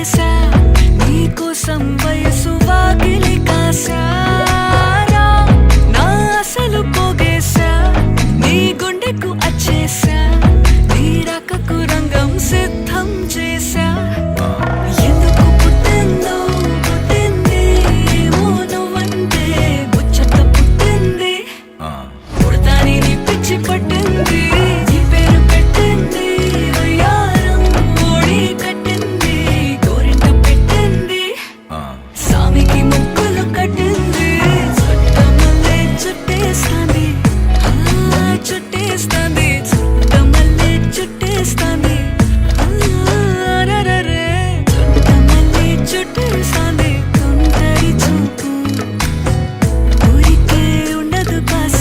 చేసా నీకోసం వయసు వాకిలి కాసారా నా అసలు పోగేశా నీ గుండెకు అచ్చేసా నీ రాకకు రంగం సిద్ధం చేసా ఎందుకు పుట్టిందో పుట్టింది ఏమో నువ్వంటే ముచ్చట పుట్టింది పుడతాని నీ పిచ్చి పట్టింది నీ పేరు పెట్టింది వయ్యారం ఓడి కట్టింది గోరింట పెట్టింది సామికి ముక్కులు కట్టింది చుట్టమల్లే చుట్టేస్తాంది చుట్టేస్తాంది చుట్టమల్లే చుట్టేస్తాంది